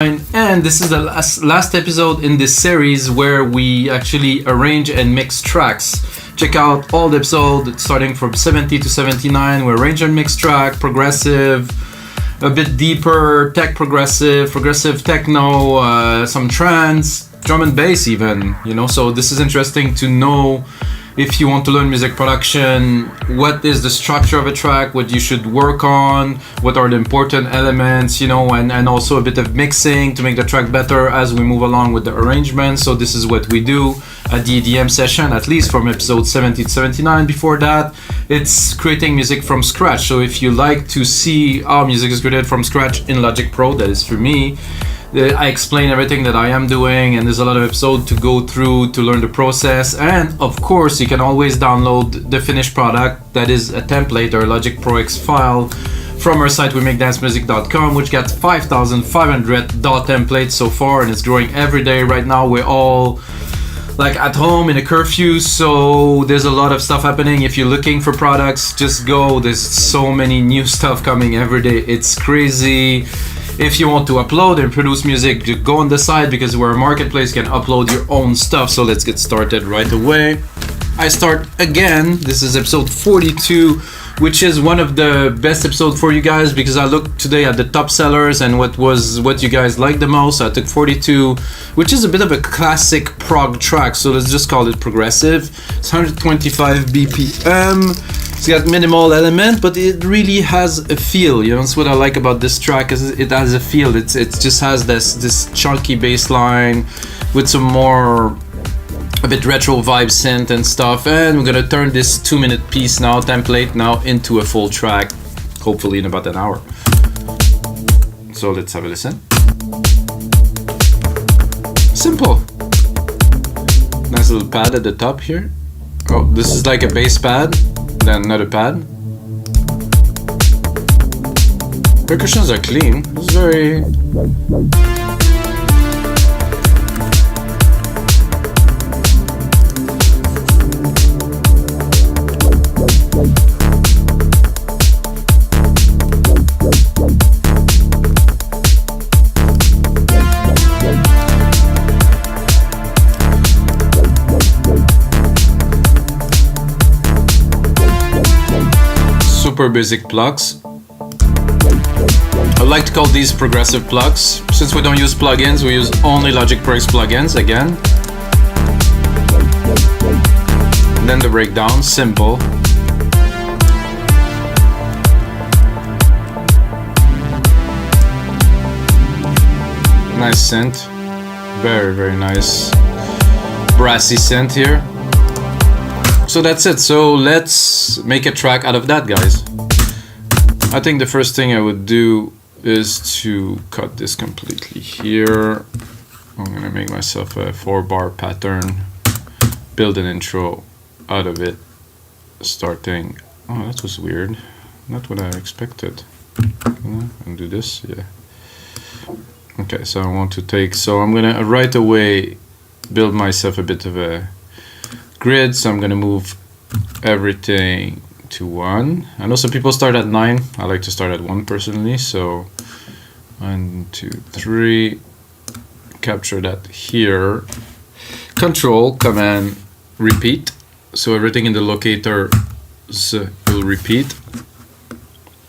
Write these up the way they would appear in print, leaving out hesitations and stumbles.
And this is the last episode in this series where we actually arrange and mix tracks. Check out all the episodes starting from 70 to 79. We arrange and mix track, progressive, a bit deeper, tech progressive techno, some trance, drum and bass even, you know. So this is interesting to know if you want to learn music production, what is the structure of a track, what you should work on, what are the important elements, you know, and also a bit of mixing to make the track better as we move along with the arrangement. So this is what we do at the EDM session, at least from episode 70 to 79. Before that, it's creating music from scratch. So if you like to see how music is created from scratch in Logic Pro, that is for me. I explain everything that I am doing, and there's a lot of episodes to go through to learn the process. And of course, you can always download the finished product, that is a template or a Logic Pro X file, from our site wemakedancemusic.com, which got 5,500 DAW templates so far, and it's growing every day. Right now we're all like at home in a curfew, so there's a lot of stuff happening. If you're looking for products, just go. There's so many new stuff coming every day, it's crazy. If you want to upload and produce music, just go on the site, because we're a marketplace, you can upload your own stuff. So let's get started right away. I start again. This is episode 42, which is one of the best episodes for you guys, because I looked today at the top sellers and what you guys like the most. So I took 42, which is a bit of a classic prog track. So let's just call it progressive. It's 125 BPM. It's got minimal element, but it really has a feel. You know, that's what I like about this track, is it has a feel. It just has this chunky bass line with some more a bit retro vibe synth and stuff. And we're gonna turn this 2-minute piece now, template now, into a full track, hopefully in about an hour. So let's have a listen. Simple. Nice little pad at the top here. Oh, this is like a bass pad, then another pad. Percussions are clean. It's very... super basic plugs. I like to call these progressive plugs. Since we don't use plugins, we use only Logic Pro X plugins again. And then the breakdown, simple. Nice synth. Very, very nice brassy synth here. So that's it. So let's make a track out of that, guys. I think the first thing I would do is to cut this completely here. I'm gonna make myself a 4-bar pattern, build an intro out of it, starting... Oh, that was weird. Not what I expected. And do this, yeah. Okay, so I want to take... So I'm gonna right away build myself a bit of a grid, so I'm gonna move everything to 1. I know some people start at 9. I like to start at 1 personally. So 1, 2, 3. Capture that here. Control, Command, repeat. So everything in the locator will repeat.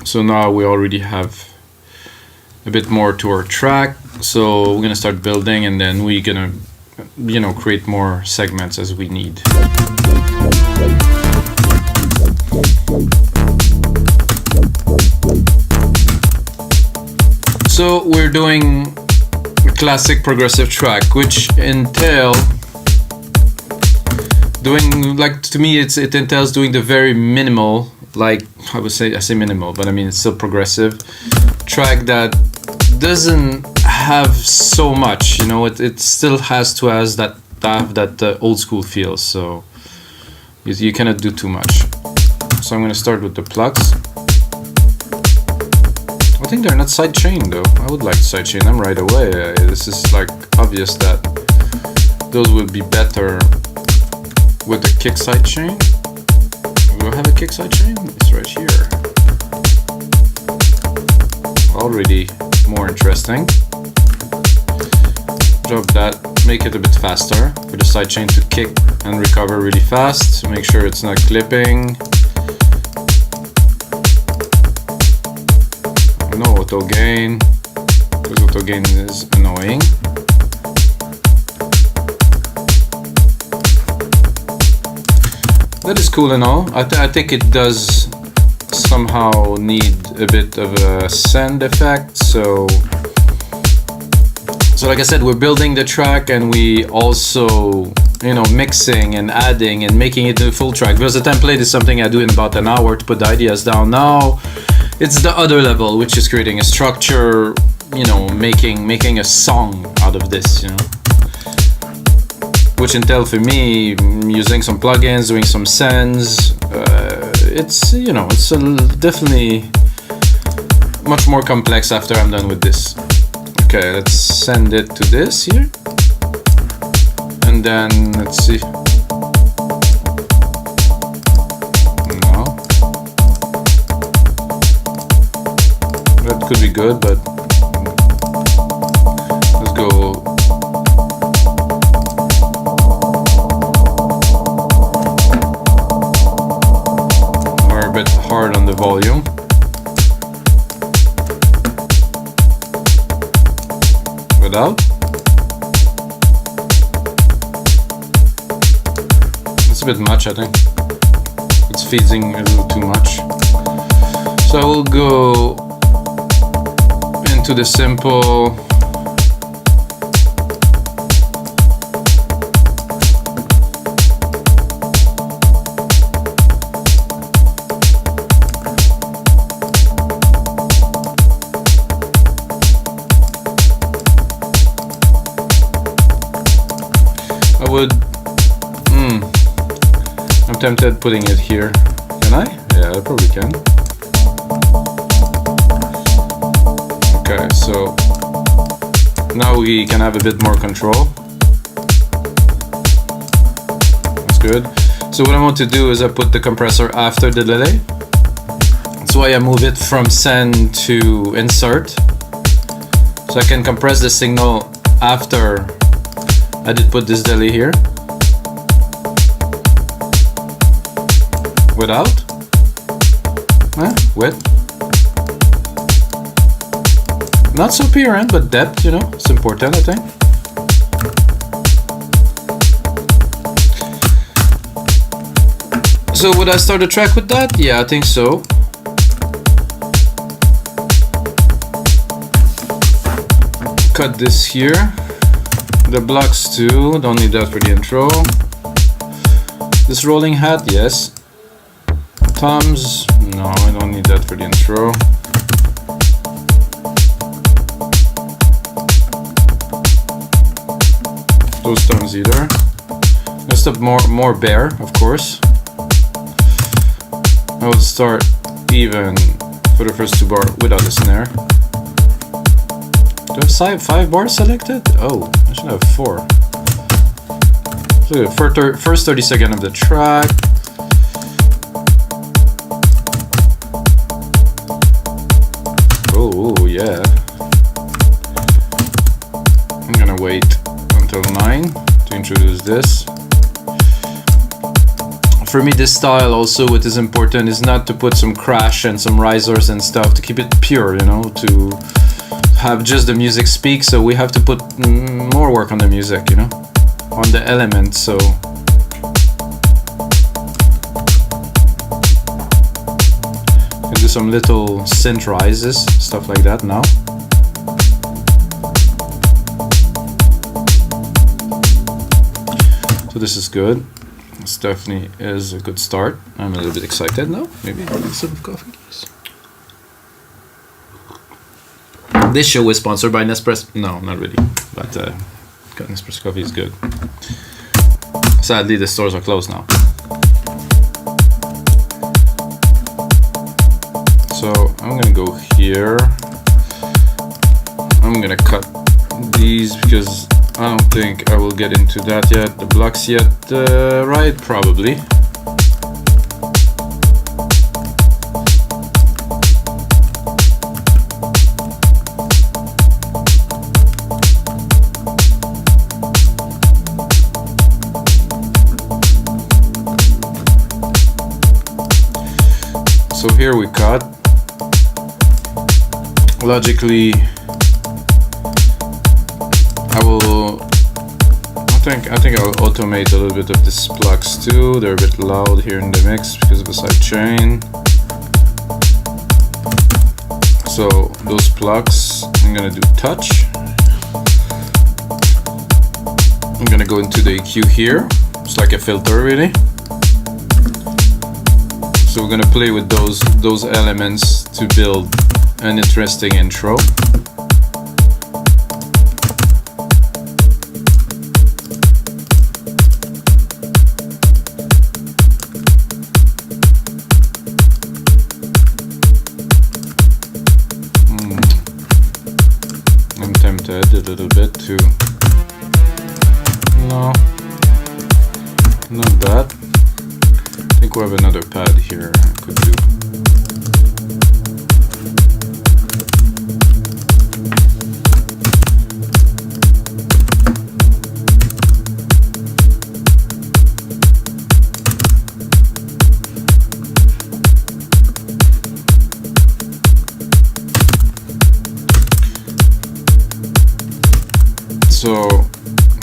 So now we already have a bit more to our track. So we're gonna start building, and then we're gonna, you know, create more segments as we need. So we're doing a classic progressive track, which entail doing, like, to me it entails doing the very minimal, like I say minimal, but I mean it's still progressive track that doesn't have so much, you know. It still has to have that old school feel, so you cannot do too much. So I'm going to start with the plugs. I think they're not sidechained though. I would like to sidechain them right away. This is like obvious that those would be better with the kick sidechain. Do I have a kick sidechain? It's right here. Already more interesting. drop that, make it a bit faster for the sidechain to kick and recover really fast. So make sure it's not clipping. No auto gain, because auto gain is annoying. That is cool and all. I think it does somehow need a bit of a send effect. So like I said, we're building the track and we also, you know, mixing and adding and making it a full track. Because the template is something I do in about an hour to put the ideas down. Now it's the other level, which is creating a structure, you know, making a song out of this, you know. Which entails for me using some plugins, doing some sends. It's, you know, it's definitely much more complex after I'm done with this. Okay, let's send it to this here. And then let's see. No. That could be good, but let's go. We're a bit hard on the volume. Without. It's a bit much, I think. It's feeding a little too much. So I will go into the simple. I would. I'm tempted putting it here. Can I? Yeah, I probably can. Okay, so now we can have a bit more control. That's good. So what I want to do is I put the compressor after the delay. That's why I move it from send to insert. So I can compress the signal after I did put this delay here. Without? With? Not so apparent, but depth, you know, it's important, I think. So would I start a track with that? Yeah, I think so. Cut this here. The blocks too, don't need that for the intro. This rolling hat, yes. Toms, no, I don't need that for the intro. Those toms either. Let's stop more bare, of course. I would start even for the first two bars without a snare. Do I have 5 bars selected? Oh, I should have 4. So for first 30 seconds of the track. Oh yeah. I'm gonna wait until 9 to introduce this. For me, this style also, what is important is not to put some crash and some risers and stuff, to keep it pure, you know, to have just the music speak. So we have to put more work on the music, you know, on the elements. So I do some little synth rises, stuff like that now. So this is good. This definitely is a good start. I'm a little bit excited now. Maybe a sip of coffee. This show is sponsored by Nespresso. No, not really. But Nespresso coffee is good. Sadly, the stores are closed now. So I'm gonna go here. I'm gonna cut these because I don't think I will get into that yet. The blocks yet, right? Probably. here we cut. Logically, I think I'll automate a little bit of these plugs too. They're a bit loud here in the mix because of the side chain. So those plugs, I'm gonna do touch. I'm gonna go into the EQ here. It's like a filter really. So we're gonna play with those elements to build an interesting intro. I'm tempted a little bit to, no, not that. I think we have another pad here I could do. So,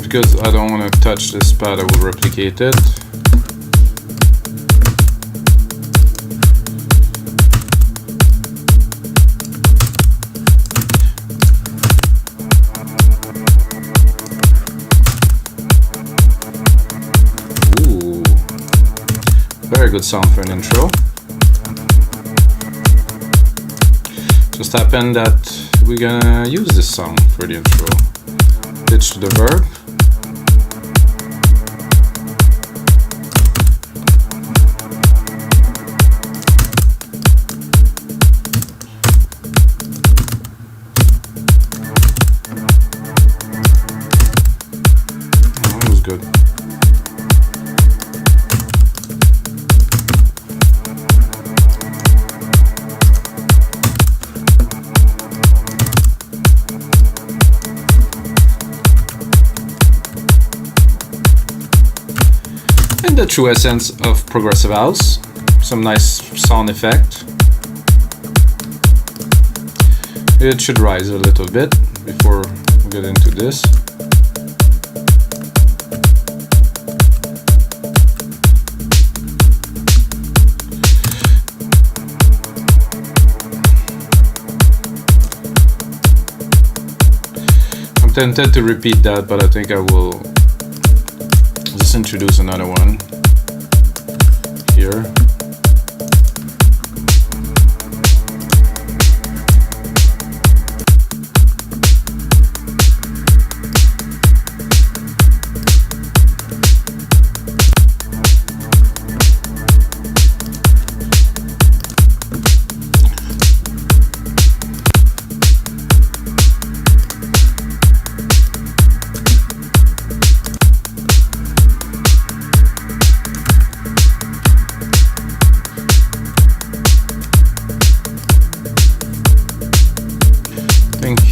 because I don't want to touch this pad, I will replicate it. Ooh, very good sound for an intro. Just happened that we're gonna use this song for the intro. Pitch to the verb. Oh, that was good. The true essence of progressive house, some nice sound effect. It should rise a little bit before we get into this. I'm tempted to repeat that, but I think I will just introduce another one here.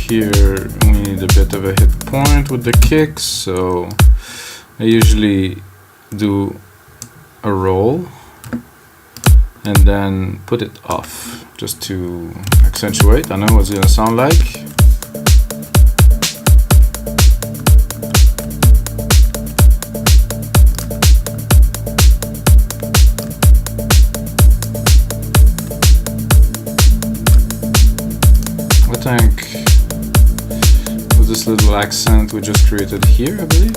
Here we need a bit of a hit point with the kicks, so I usually do a roll and then put it off just to accentuate. I know what it's gonna sound like. I think this little accent we just created here, I believe.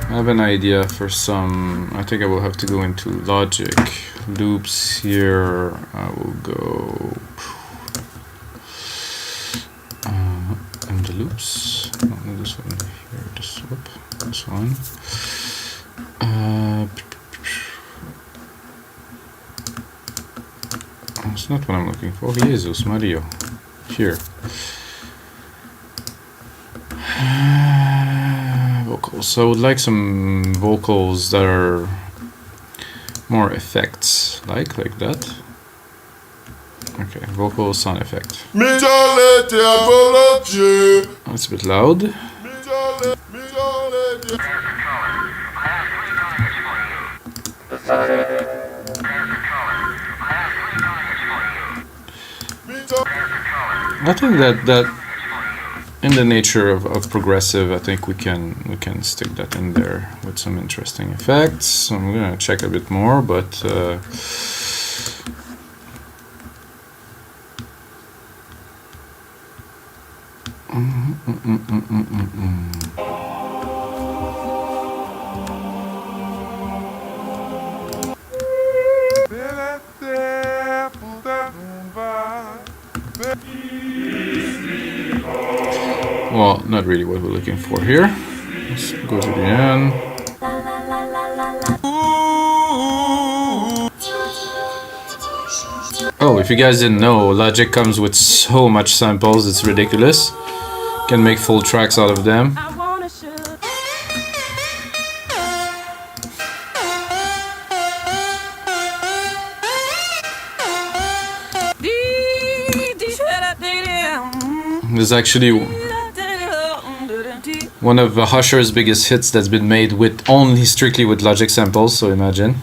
I have an idea for some. I think I will have to go into Logic loops here. I will go in the loops. No, this one here. This one. That's not what I'm looking for. Jesus Mario. Here. So I would like some vocals that are more effects, like that. Okay, vocal sound effect. That's a bit loud. I think that in the nature of progressive, I think we can stick that in there with some interesting effects. So I'm gonna check a bit more, but well, not really what we're looking for here. Let's go to the end. Oh, if you guys didn't know, Logic comes with so much samples, it's ridiculous. Can make full tracks out of them. There's actually one of Usher's biggest hits that's been made with strictly with Logic samples, so imagine.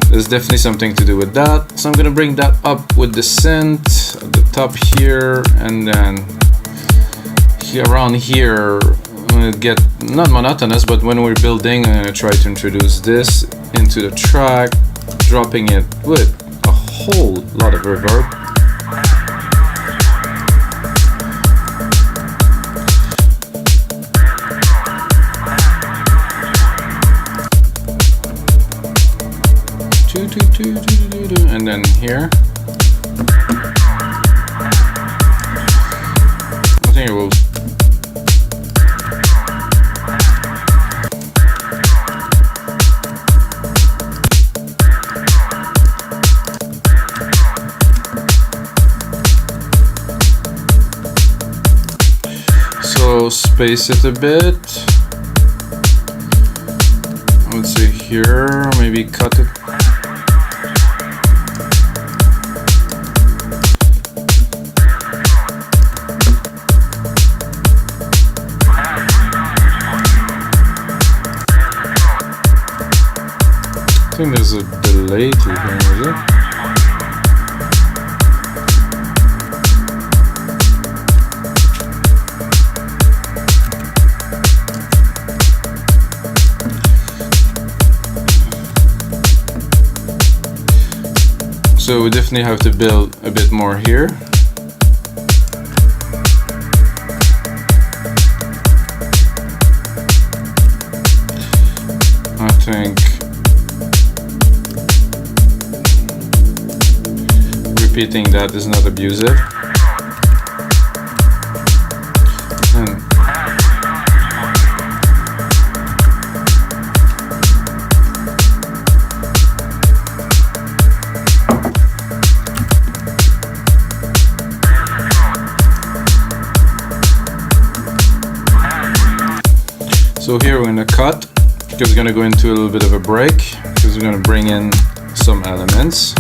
There's definitely something to do with that. So I'm gonna bring that up with the synth at the top here, and then here, around here, I'm gonna get not monotonous, but when we're building, I'm gonna try to introduce this into the track, dropping it with a whole lot of reverb. And then here, I think it will. So space it a bit. I would say here, maybe cut it. I think there's a delay to here, is it? So we definitely have to build a bit more here. I think repeating that is not abusive. And so here we're gonna cut, because we're gonna go into a little bit of a break, because we're gonna bring in some elements.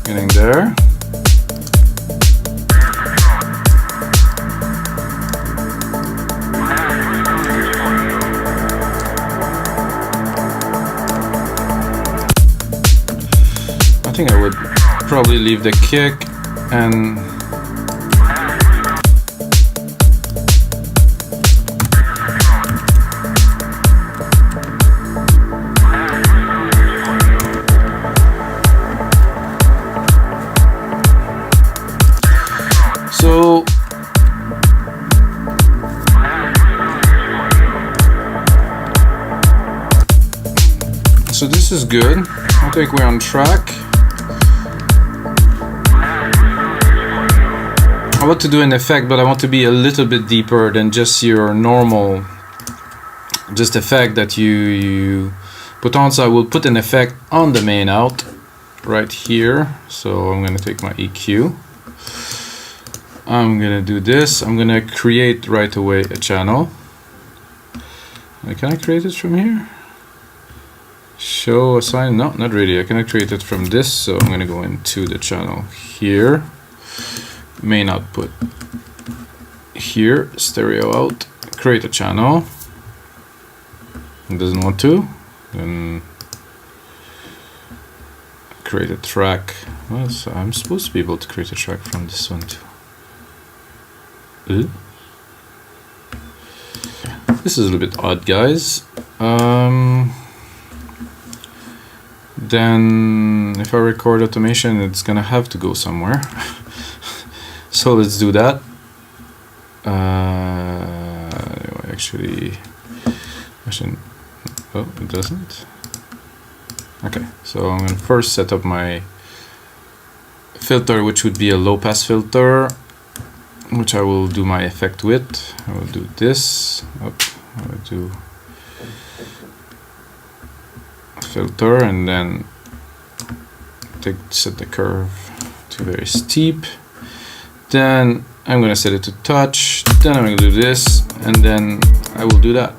Getting there. I think I would probably leave the kick and so this is good. I think we're on track. I want to do an effect, but I want to be a little bit deeper than just your normal effect that you put on. So I will put an effect on the main out. right here. So I'm gonna take my EQ. I'm gonna do this. I'm gonna create right away a channel. Can I create it from here? Show assign? No, not really. I cannot create it from this. So I'm gonna go into the channel here. Main output here. Stereo out. Create a channel. It doesn't want to. Then create a track. Well, so I'm supposed to be able to create a track from this one too. This is a little bit odd, guys. Then if I record automation, it's gonna have to go somewhere. So let's do that. Actually, oh, it doesn't. Okay, so I'm gonna first set up my filter, which would be a low pass filter, which I will do my effect with. I will do this. I will do filter, and then set the curve to very steep. Then I'm gonna set it to touch. Then I'm gonna do this, and then I will do that.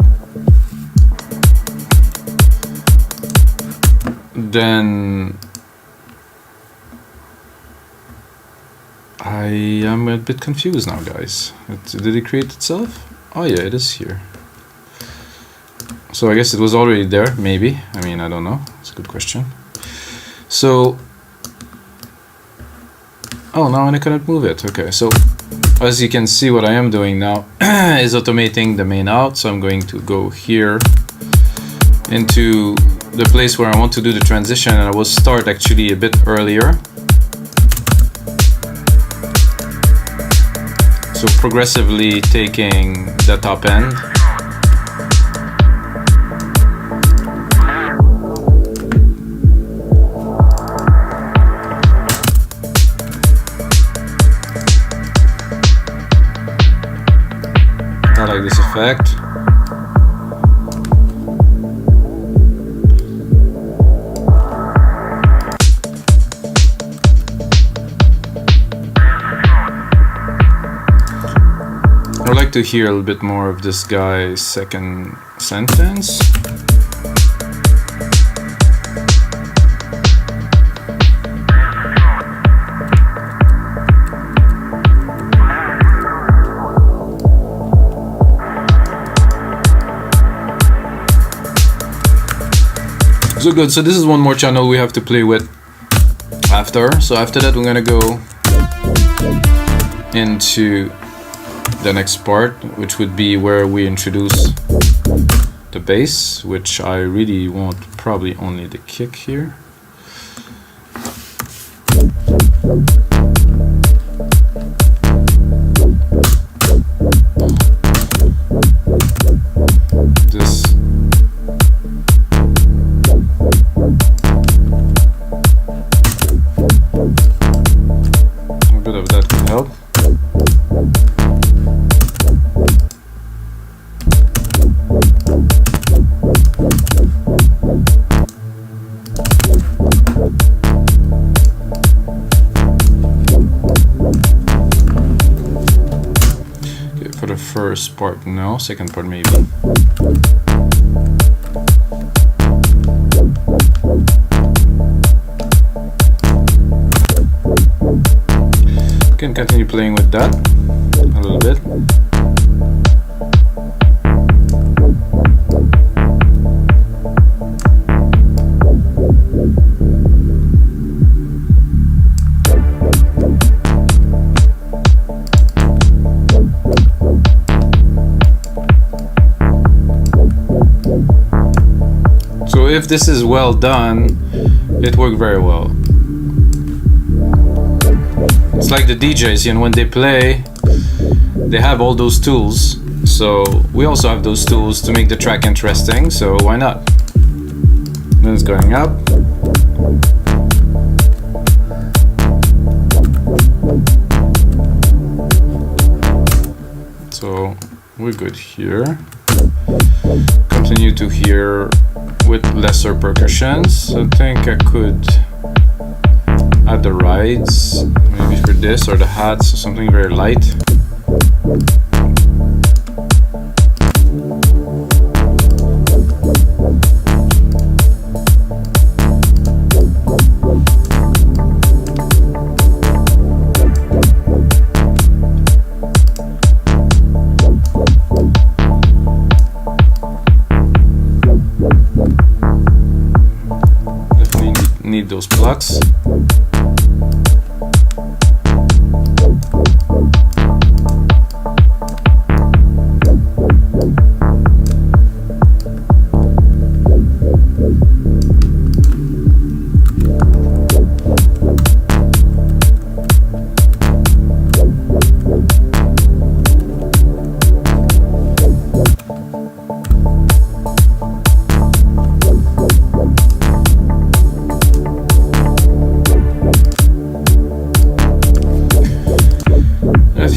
Then I am a bit confused now, guys. Did it create itself? Oh yeah, it is here. So I guess it was already there, maybe. I mean, I don't know. It's a good question. So, oh, now I cannot move it. Okay, so as you can see, what I am doing now is automating the main out. So I'm going to go here into the place where I want to do the transition, and I will start actually a bit earlier. So progressively taking the top end. I like this effect. I would like to hear a little bit more of this guy's second sentence. So good, so this is one more channel we have to play with after. So after that we're gonna go into the next part, which would be where we introduce the bass, which I really want probably only the kick here. This a bit of that could help. First part, no. Second part, maybe. Can continue playing with that a little bit. If this is well done, it worked very well. It's like the DJs, you know, when they play, they have all those tools. So we also have those tools to make the track interesting, so why not? Then it's going up. So we're good here. Continue to hear with lesser percussions. I think I could add the rides, maybe for this, or the hats, or something very light. Need those plugs.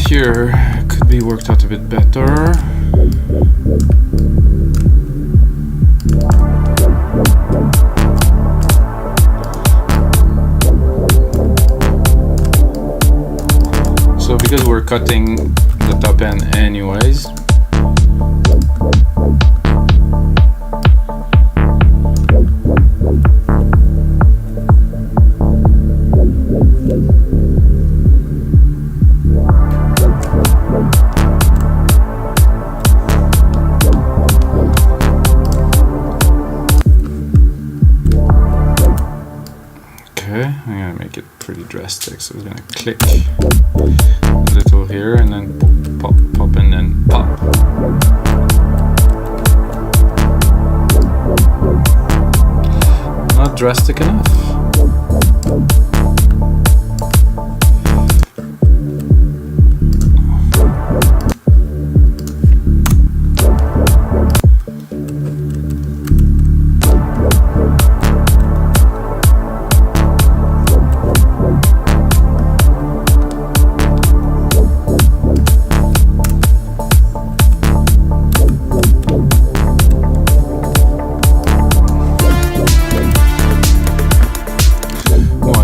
Here could be worked out a bit better. So because we're cutting the top end anyways, I'm gonna make it pretty drastic, so it's gonna click a little here and then pop, pop, and then pop. Not drastic enough.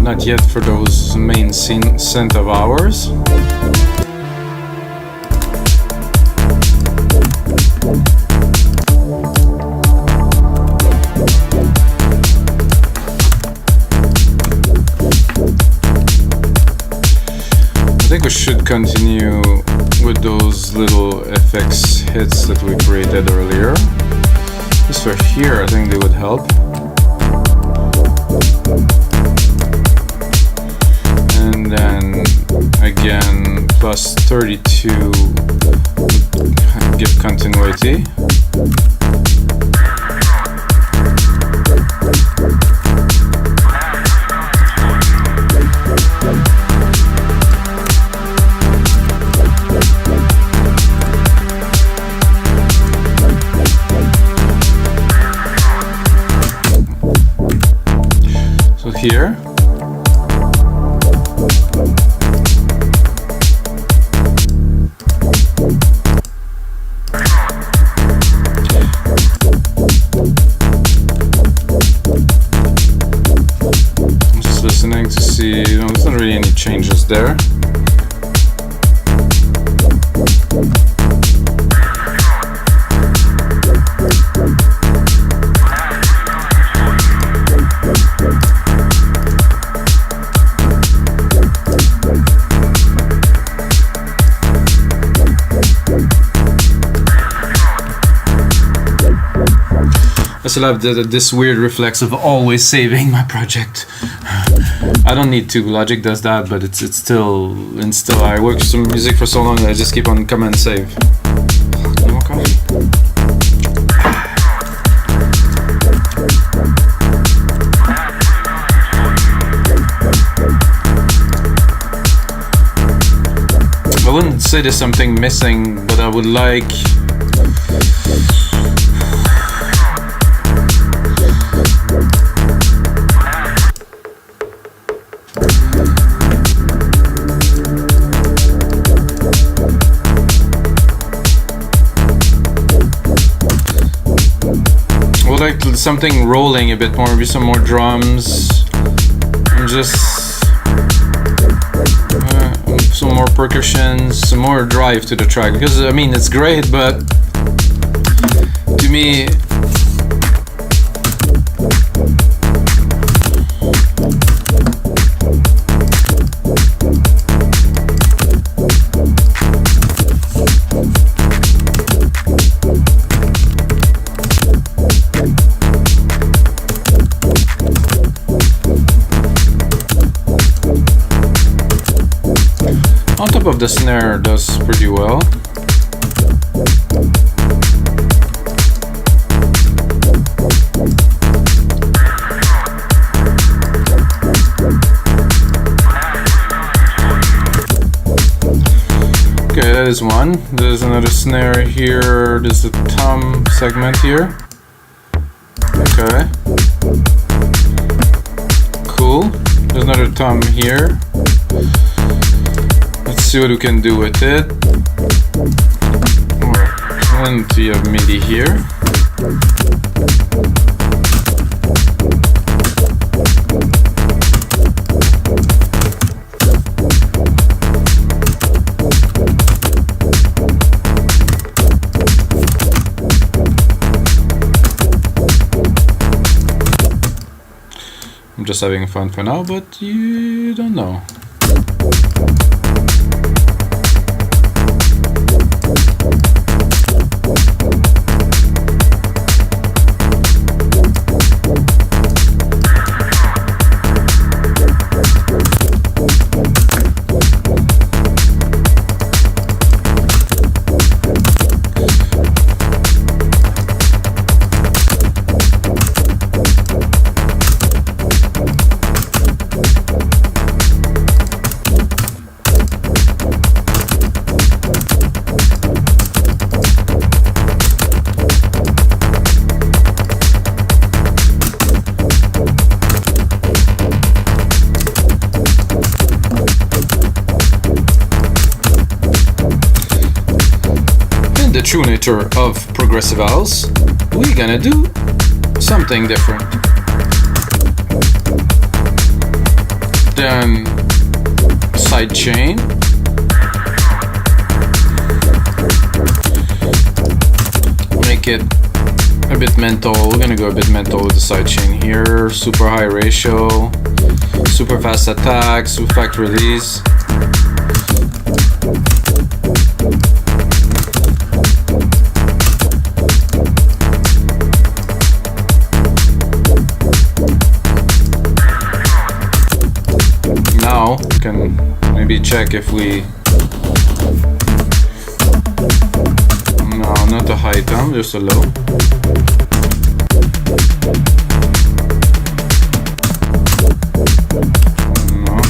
Not yet for those main synth of ours. I think we should continue with those little FX hits that we created earlier. Just for here, I think they would help. And then again, plus 32 give continuity. So here. Listening to see, there's not really any changes there. I still have this weird reflex of always saving my project. I don't need to. Logic does that, but it's still I work some music for so long that I just keep on command save. No more coffee. I wouldn't say there's something missing, but I would like. Like something rolling a bit more, maybe some more drums, and just more percussion, some more drive to the track, because I mean it's great, but to me on top of the snare does pretty well. Okay, that is one. There's another snare here. There's a tom segment here. Okay. Cool. There's another tom here. Let's see what we can do with it. And we have MIDI here. I'm just having fun for now, but you don't know. The true nature of progressive house, we're gonna do something different. Then side chain. Make it a bit mental. We're gonna go a bit mental with the side chain here. Super high ratio, super fast attack, super fast release. Now we can maybe check if we... No, not a high tom, just a low. No.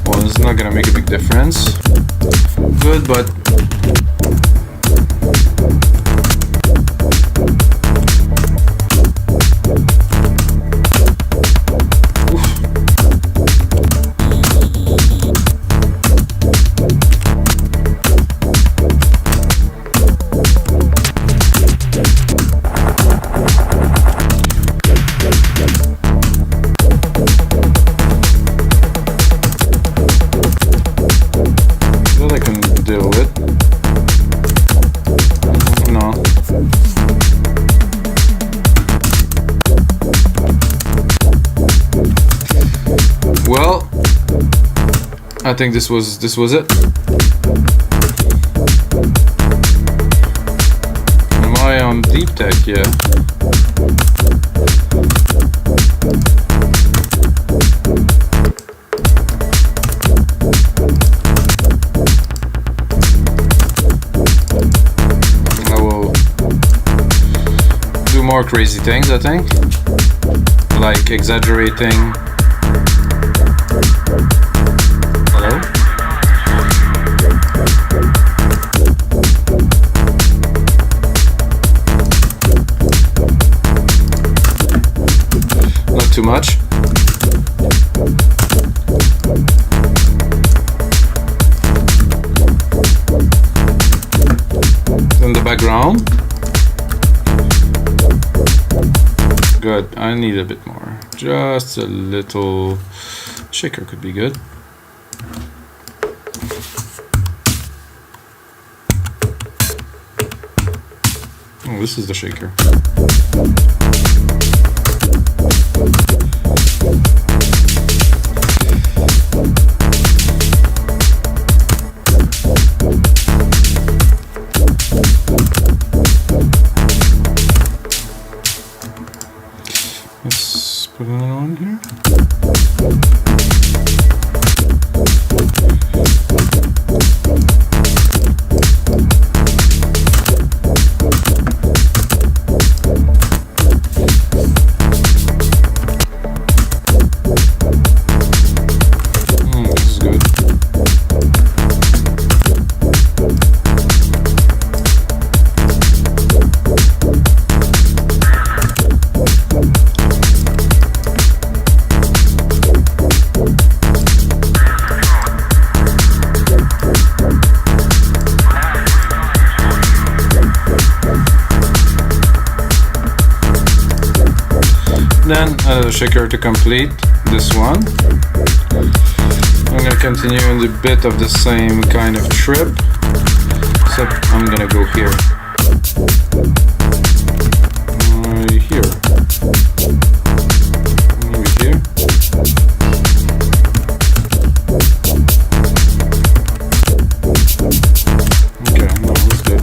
Well, it's not gonna make a big difference. Good, but I can deal with. No. Well, I think this was it. Am I on deep tech? Yeah. More crazy things, I think, like exaggerating. Hello? Not too much. around. Good. I need a bit more. Just a little shaker could be good. Oh, this is the shaker. Let's put another one here. This is good. Then another shaker to complete this one. I'm going to continue in a bit of the same kind of trip, except I'm going to go here. Here. Maybe here. Okay, no, that's good.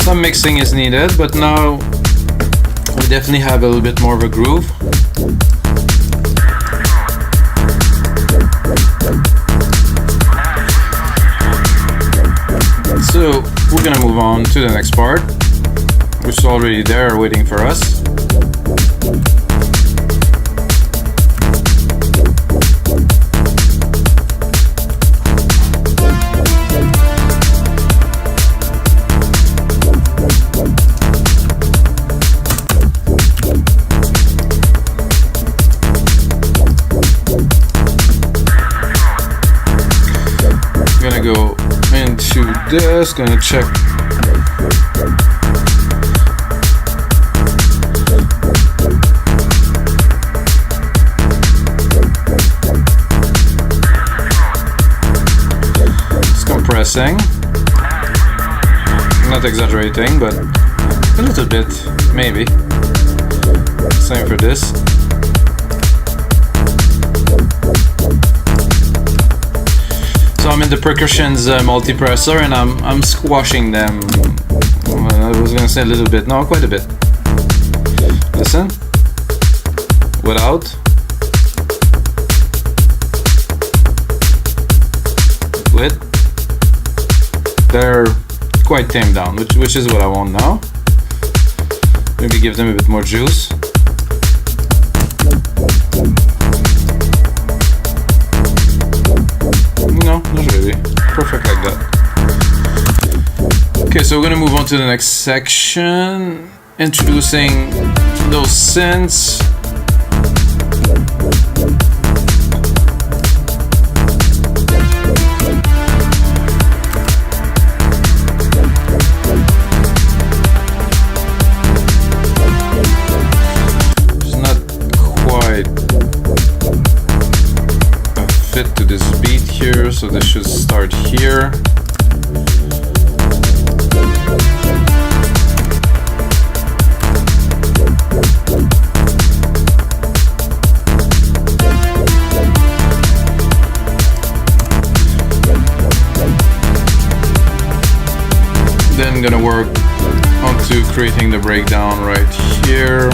Some mixing is needed, but now we definitely have a little bit more of a groove. So we're gonna move on to the next part, which is already there waiting for us. Gonna go into this, gonna check it's compressing, not exaggerating, but a little bit, maybe. Same for this. So I'm in the percussions multipressor and I'm squashing them. I was gonna say a little bit, no, quite a bit. Listen, without. With. They're quite tamed down, which is what I want now. Maybe give them a bit more juice. No, not really. Perfect like that. Okay, so we're gonna move on to the next section, introducing those synths. It's not quite a fit to this beat here, so this should start here. Then gonna work onto creating the breakdown right here.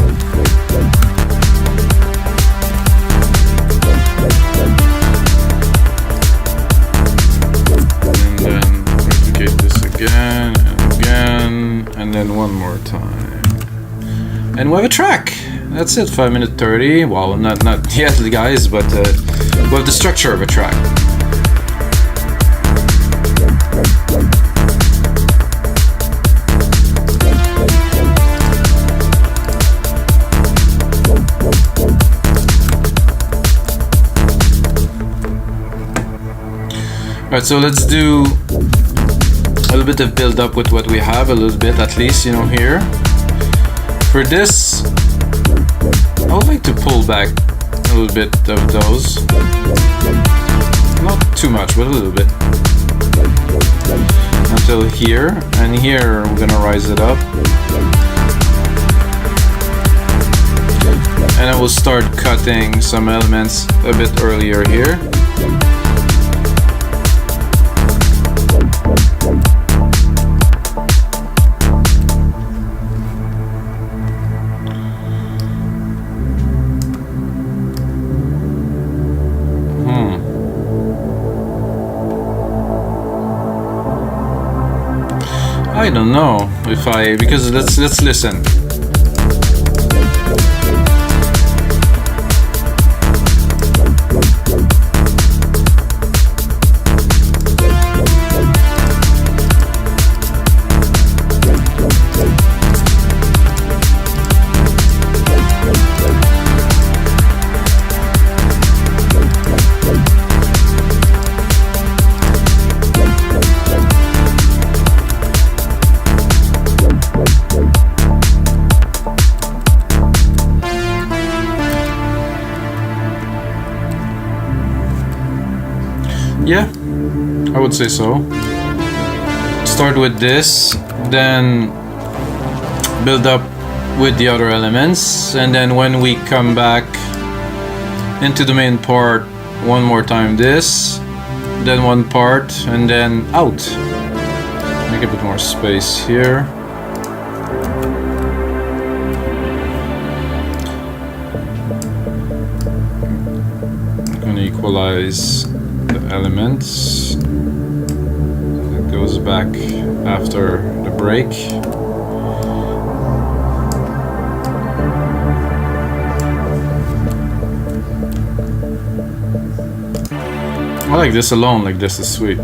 And then replicate this again and again, and then one more time. And we have a track. that's it. 5 minutes 30. Well, not yet, guys, but we have the structure of a track. Alright, so let's do a little bit of build up with what we have, a little bit at least, you know, here. For this, I would like to pull back a little bit of those. Not too much, but a little bit. Until here, and here we're gonna rise it up. And I will start cutting some elements a bit earlier here. I don't know if because let's listen. Yeah, I would say so. Start with this, then build up with the other elements, and then when we come back into the main part, one more time this, then one part, and then out. Make a bit more space here. I'm gonna equalize the elements. It goes back after the break. I like this alone, like this is sweet.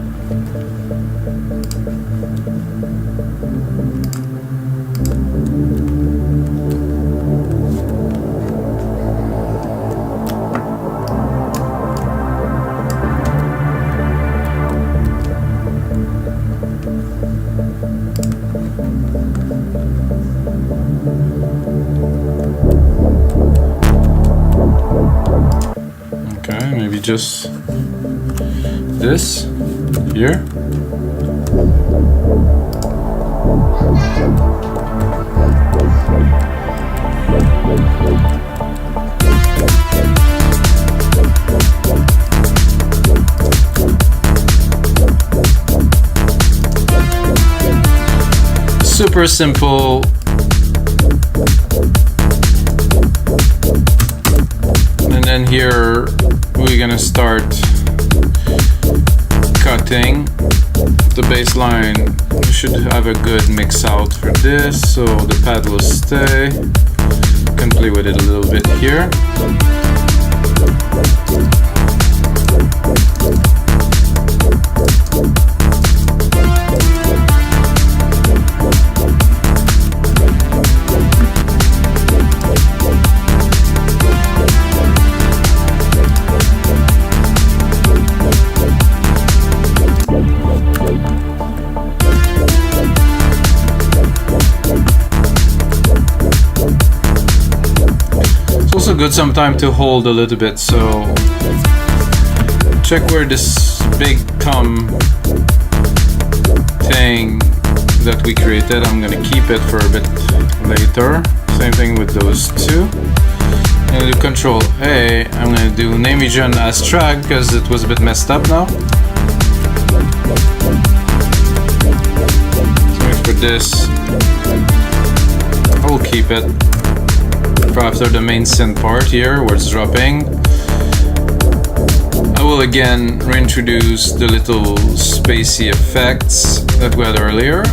Maybe just this here. Super simple. And then here we're gonna start cutting the bass line. We should have a good mix out for this, so the pad will stay. Can play with it a little bit here. Also good sometimes to hold a little bit, so check where this big thumb thing that we created. I'm gonna keep it for a bit later. Same thing with those two. I'm gonna do Control A. I'm gonna do name region as track because it was a bit messed up now. So for this, I will keep it for after the main synth part here where it's dropping. I will again reintroduce the little spacey effects that we had earlier.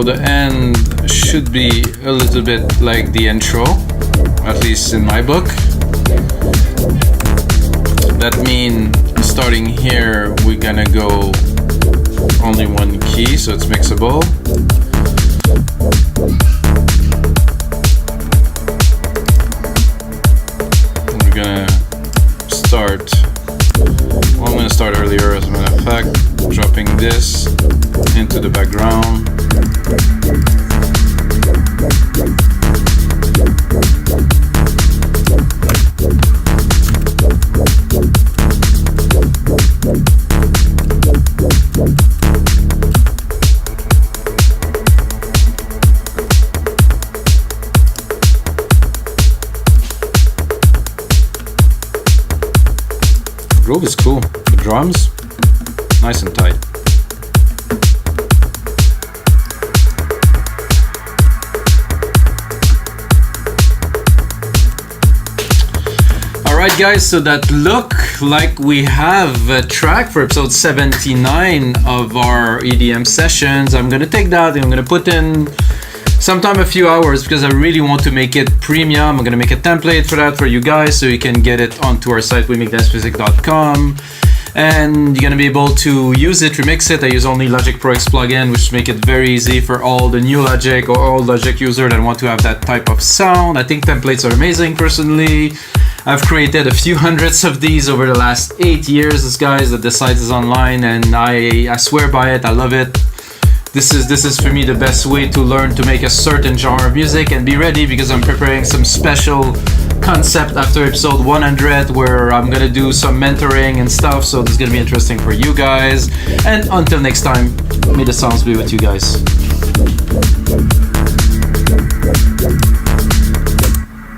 the end should be a little bit like the intro, at least in my book. That means starting here, we're gonna go only one key, so it's mixable. We're gonna start, well, I'm gonna start earlier as a matter of fact, dropping this into the background. Groove is cool. The drums, nice and tight. Alright guys, so that look like we have a track for episode 79 of our EDM sessions. I'm gonna take that and I'm gonna put in sometime a few hours because I really want to make it premium. I'm gonna make a template for that for you guys so you can get it onto our site, wemakedancemusic.com, and you're gonna be able to use it, remix it. I use only Logic Pro X plugin, which make it very easy for all the new Logic or old Logic user that want to have that type of sound. I think templates are amazing personally. I've created a few hundreds of these over the last 8 years, guys, that the site is online, and I swear by it. I love it. This is for me the best way to learn to make a certain genre of music, and be ready because I'm preparing some special concept after episode 100 where I'm gonna do some mentoring and stuff, so this is gonna be interesting for you guys. And until next time, may the sounds be with you guys.